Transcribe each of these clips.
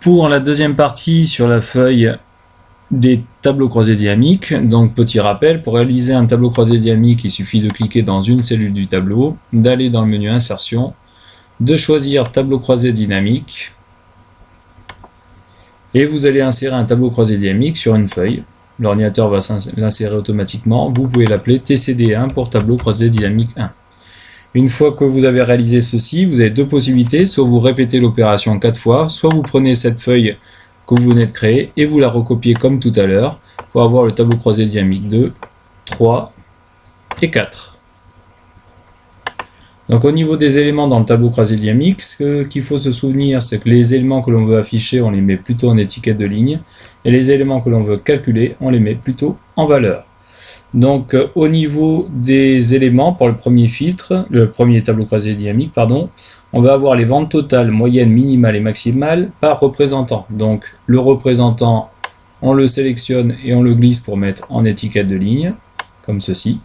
Pour la deuxième partie sur la feuille des tableaux croisés dynamiques, donc petit rappel, pour réaliser un tableau croisé dynamique, il suffit de cliquer dans une cellule du tableau, d'aller dans le menu insertion, de choisir tableau croisé dynamique, et vous allez insérer un tableau croisé dynamique sur une feuille. L'ordinateur va l'insérer automatiquement. Vous pouvez l'appeler TCD1 pour tableau croisé dynamique 1. Une fois que vous avez réalisé ceci, vous avez deux possibilités, soit vous répétez l'opération 4 fois, soit vous prenez cette feuille que vous venez de créer et vous la recopiez comme tout à l'heure pour avoir le tableau croisé dynamique 2, 3 et 4. Donc au niveau des éléments dans le tableau croisé dynamique, ce qu'il faut se souvenir, c'est que les éléments que l'on veut afficher, on les met plutôt en étiquette de ligne, et les éléments que l'on veut calculer, on les met plutôt en valeur. Donc au niveau des éléments, pour le premier filtre, le premier tableau croisé dynamique, on va avoir les ventes totales, moyennes, minimales et maximales par représentant. Donc le représentant, on le sélectionne et on le glisse pour mettre en étiquette de ligne, comme ceci.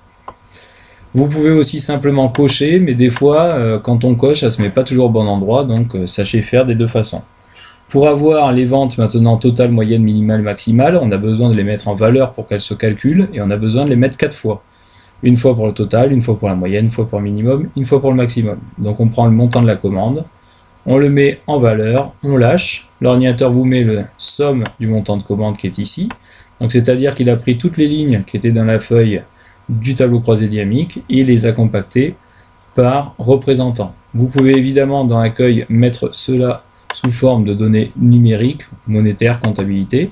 Vous pouvez aussi simplement cocher, mais des fois, quand on coche, ça ne se met pas toujours au bon endroit, donc sachez faire des deux façons. Pour avoir les ventes maintenant totales, moyennes, minimales, maximales, on a besoin de les mettre en valeur pour qu'elles se calculent, et on a besoin de les mettre 4 fois. Une fois pour le total, une fois pour la moyenne, une fois pour le minimum, une fois pour le maximum. Donc on prend le montant de la commande, on le met en valeur, on lâche, l'ordinateur vous met le somme du montant de commande qui est ici, donc c'est-à-dire qu'il a pris toutes les lignes qui étaient dans la feuille du tableau croisé dynamique et les a compactées par représentant. Vous pouvez évidemment dans l'accueil mettre cela sous forme de données numériques, monétaires, comptabilité,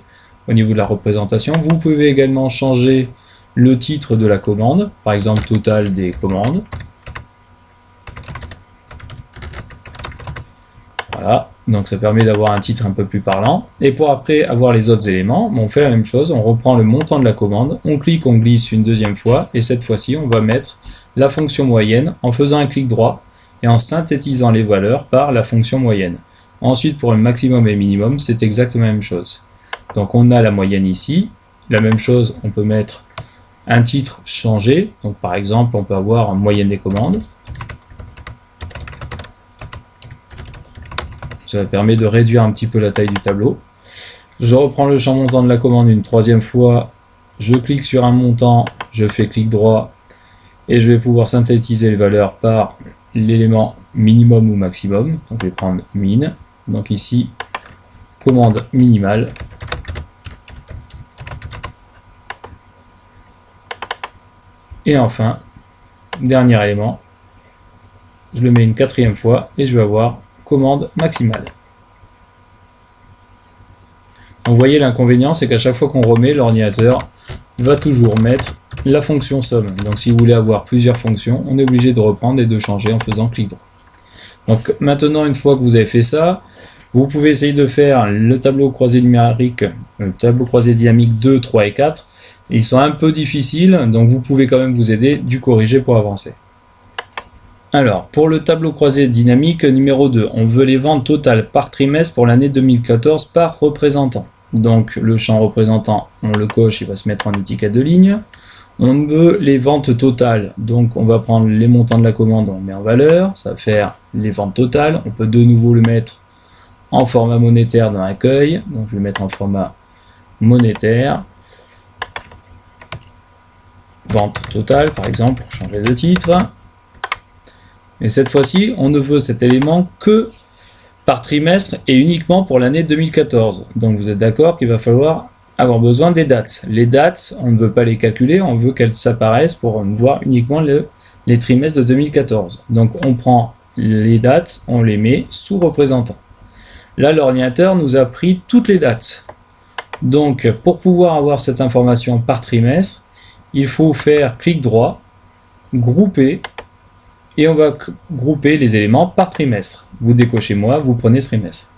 au niveau de la représentation. Vous pouvez également changer le titre de la commande, par exemple total des commandes. Voilà, donc ça permet d'avoir un titre un peu plus parlant. Et pour après avoir les autres éléments, on fait la même chose, on reprend le montant de la commande, on clique, on glisse une deuxième fois, et cette fois-ci on va mettre la fonction moyenne en faisant un clic droit et en synthétisant les valeurs par la fonction moyenne. Ensuite, pour le maximum et minimum, c'est exactement la même chose. Donc on a la moyenne ici. La même chose, on peut mettre un titre changé. Donc par exemple, on peut avoir une moyenne des commandes. Ça permet de réduire un petit peu la taille du tableau. Je reprends le champ montant de la commande une troisième fois. Je clique sur un montant, je fais clic droit et je vais pouvoir synthétiser les valeurs par l'élément minimum ou maximum. Donc je vais prendre min. Donc ici, commande minimale. Et enfin, dernier élément, je le mets une quatrième fois et je vais avoir commande maximale. Donc vous voyez, l'inconvénient, c'est qu'à chaque fois qu'on remet, l'ordinateur va toujours mettre la fonction somme. Donc si vous voulez avoir plusieurs fonctions, on est obligé de reprendre et de changer en faisant clic droit. Donc maintenant, une fois que vous avez fait ça, vous pouvez essayer de faire le tableau croisé numérique, le tableau croisé dynamique 2, 3 et 4. Ils sont un peu difficiles, donc vous pouvez quand même vous aider du corriger pour avancer. Alors, pour le tableau croisé dynamique numéro 2, on veut les ventes totales par trimestre pour l'année 2014 par représentant. Donc le champ représentant, on le coche, il va se mettre en étiquette de ligne. On veut les ventes totales, donc on va prendre les montants de la commande, on met en valeur, ça va faire les ventes totales. On peut de nouveau le mettre en format monétaire dans l'accueil, donc je vais mettre en format monétaire. Vente totale par exemple pour changer de titre. Et cette fois-ci, on ne veut cet élément que par trimestre et uniquement pour l'année 2014. Donc vous êtes d'accord qu'il va falloir avoir besoin des dates. Les dates, on ne veut pas les calculer, on veut qu'elles s'apparaissent pour voir uniquement les trimestres de 2014. Donc on prend les dates, on les met sous représentant. Là, l'ordinateur nous a pris toutes les dates. Donc pour pouvoir avoir cette information par trimestre, il faut faire clic droit, grouper, et on va grouper les éléments par trimestre. Vous décochez mois, vous prenez trimestre.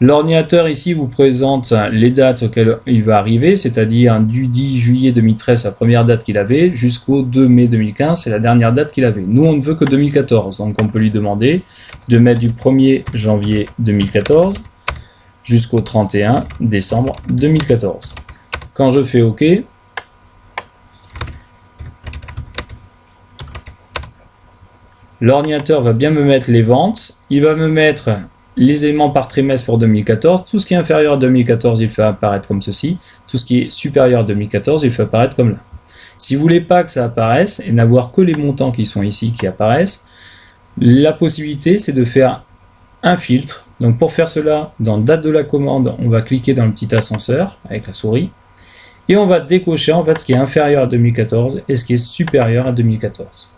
L'ordinateur ici vous présente les dates auxquelles il va arriver, c'est-à-dire du 10 juillet 2013, la première date qu'il avait, jusqu'au 2 mai 2015, c'est la dernière date qu'il avait. Nous, on ne veut que 2014, donc on peut lui demander de mettre du 1er janvier 2014 jusqu'au 31 décembre 2014. Quand je fais OK, l'ordinateur va bien me mettre les ventes, il va me mettre les éléments par trimestre pour 2014. Tout ce qui est inférieur à 2014, il fait apparaître comme ceci. Tout ce qui est supérieur à 2014, il fait apparaître comme là. Si vous voulez pas que ça apparaisse et n'avoir que les montants qui sont ici qui apparaissent, la possibilité c'est de faire un filtre. Donc pour faire cela, dans date de la commande, on va cliquer dans le petit ascenseur avec la souris et on va décocher en fait ce qui est inférieur à 2014 et ce qui est supérieur à 2014.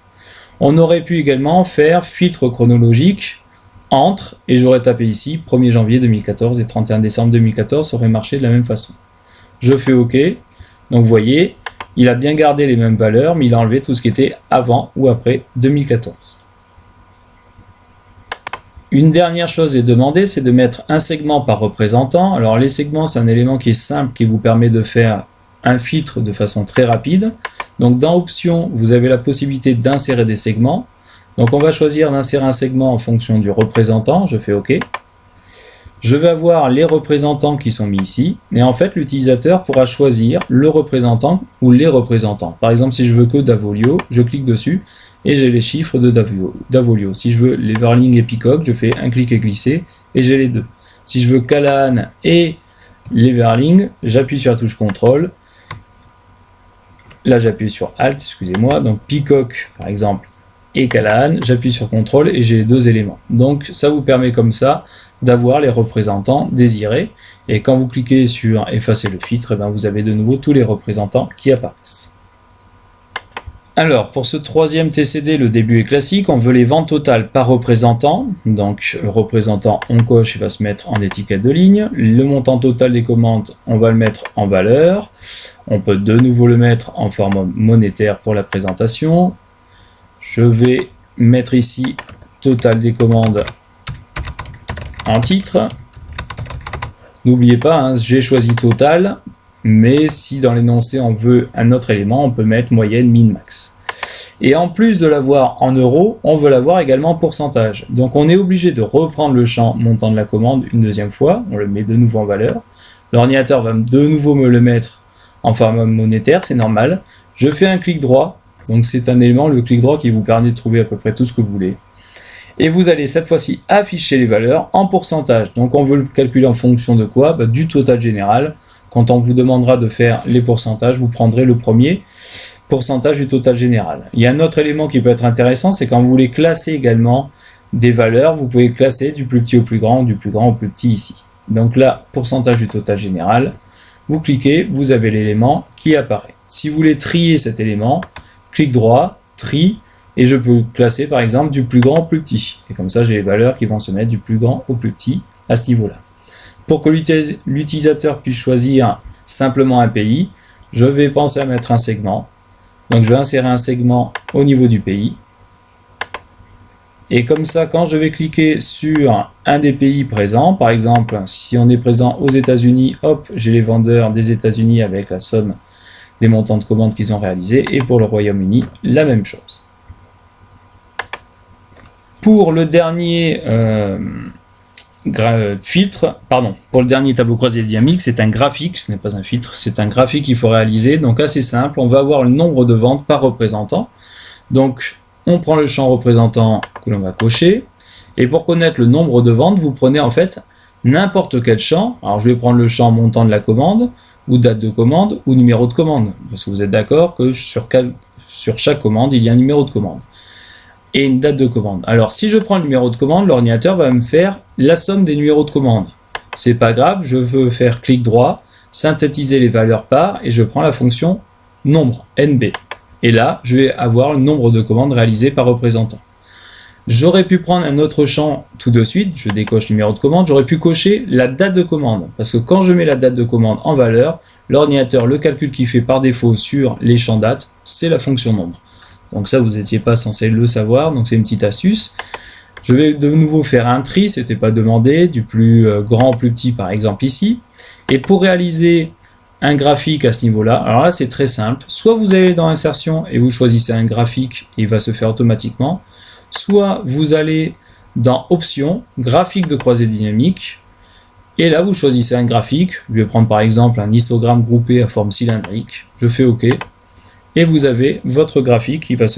On aurait pu également faire filtre chronologique entre, et j'aurais tapé ici 1er janvier 2014 et 31 décembre 2014, ça aurait marché de la même façon. Je fais OK, donc vous voyez, il a bien gardé les mêmes valeurs, mais il a enlevé tout ce qui était avant ou après 2014. Une dernière chose est demandée, c'est de mettre un segment par représentant. Alors les segments, c'est un élément qui est simple, qui vous permet de faire un filtre de façon très rapide. Donc dans Options, vous avez la possibilité d'insérer des segments. Donc on va choisir d'insérer un segment en fonction du représentant, je fais OK. Je vais avoir les représentants qui sont mis ici, mais en fait l'utilisateur pourra choisir le représentant ou les représentants. Par exemple, si je veux que Davolio, je clique dessus et j'ai les chiffres de Davolio. Si je veux les Verling et Peacock, je fais un clic et glisser et j'ai les deux. Si je veux Callahan et les Verling, j'appuie sur la touche CTRL. Là j'appuie sur Alt, excusez-moi, donc Peacock par exemple et Callahan, j'appuie sur CTRL et j'ai les deux éléments. Donc ça vous permet comme ça d'avoir les représentants désirés. Et quand vous cliquez sur effacer le filtre, et bien vous avez de nouveau tous les représentants qui apparaissent. Alors pour ce troisième TCD, le début est classique, on veut les ventes totales par représentant. Donc le représentant, on coche, il va se mettre en étiquette de ligne. Le montant total des commandes, on va le mettre en valeur. On peut de nouveau le mettre en forme monétaire pour la présentation. Je vais mettre ici total des commandes en titre. N'oubliez pas, hein, j'ai choisi total, mais si dans l'énoncé on veut un autre élément, on peut mettre moyenne, min, max. Et en plus de l'avoir en euros, on veut l'avoir également en pourcentage. Donc on est obligé de reprendre le champ montant de la commande une deuxième fois, on le met de nouveau en valeur. L'ordinateur va de nouveau me le mettre en format monétaire, c'est normal. Je fais un clic droit. Donc c'est un élément, le clic droit, qui vous permet de trouver à peu près tout ce que vous voulez. Et vous allez cette fois-ci afficher les valeurs en pourcentage. Donc on veut le calculer en fonction de quoi? Du total général. Quand on vous demandera de faire les pourcentages, vous prendrez le premier pourcentage du total général. Il y a un autre élément qui peut être intéressant, c'est quand vous voulez classer également des valeurs, vous pouvez classer du plus petit au plus grand, du plus grand au plus petit ici. Donc là, pourcentage du total général, vous cliquez, vous avez l'élément qui apparaît. Si vous voulez trier cet élément, clic droit, tri, et je peux classer par exemple du plus grand au plus petit. Et comme ça, j'ai les valeurs qui vont se mettre du plus grand au plus petit à ce niveau-là. Pour que l'utilisateur puisse choisir simplement un pays, je vais penser à mettre un segment. Donc je vais insérer un segment au niveau du pays. Et comme ça, quand je vais cliquer sur un des pays présents, par exemple, si on est présent aux États-Unis, hop, j'ai les vendeurs des États-Unis avec la somme des montants de commandes qu'ils ont réalisés, et pour le Royaume-Uni, la même chose. Pour le dernier pour le dernier tableau croisé dynamique, c'est un graphique, ce n'est pas un filtre, c'est un graphique qu'il faut réaliser, donc assez simple, on va avoir le nombre de ventes par représentant. Donc on prend le champ représentant que l'on va cocher, et pour connaître le nombre de ventes, vous prenez en fait n'importe quel champ. Alors je vais prendre le champ montant de la commande, ou date de commande, ou numéro de commande, parce que vous êtes d'accord que sur chaque commande, il y a un numéro de commande et une date de commande. Alors si je prends le numéro de commande, l'ordinateur va me faire la somme des numéros de commande. C'est pas grave, je veux faire clic droit, synthétiser les valeurs par, et je prends la fonction nombre, NB. Et là, je vais avoir le nombre de commandes réalisées par représentant. J'aurais pu prendre un autre champ tout de suite, je décoche numéro de commande, j'aurais pu cocher la date de commande, parce que quand je mets la date de commande en valeur, l'ordinateur, le calcul qu'il fait par défaut sur les champs date, c'est la fonction nombre. Donc ça, vous n'étiez pas censé le savoir, donc c'est une petite astuce. Je vais de nouveau faire un tri, c'était pas demandé, du plus grand au plus petit par exemple ici. Et pour réaliser un graphique à ce niveau-là, alors là c'est très simple, soit vous allez dans insertion et vous choisissez un graphique et il va se faire automatiquement, soit vous allez dans options, graphique de croisée dynamique, et là vous choisissez un graphique, je vais prendre par exemple un histogramme groupé à forme cylindrique, je fais OK, et vous avez votre graphique qui va se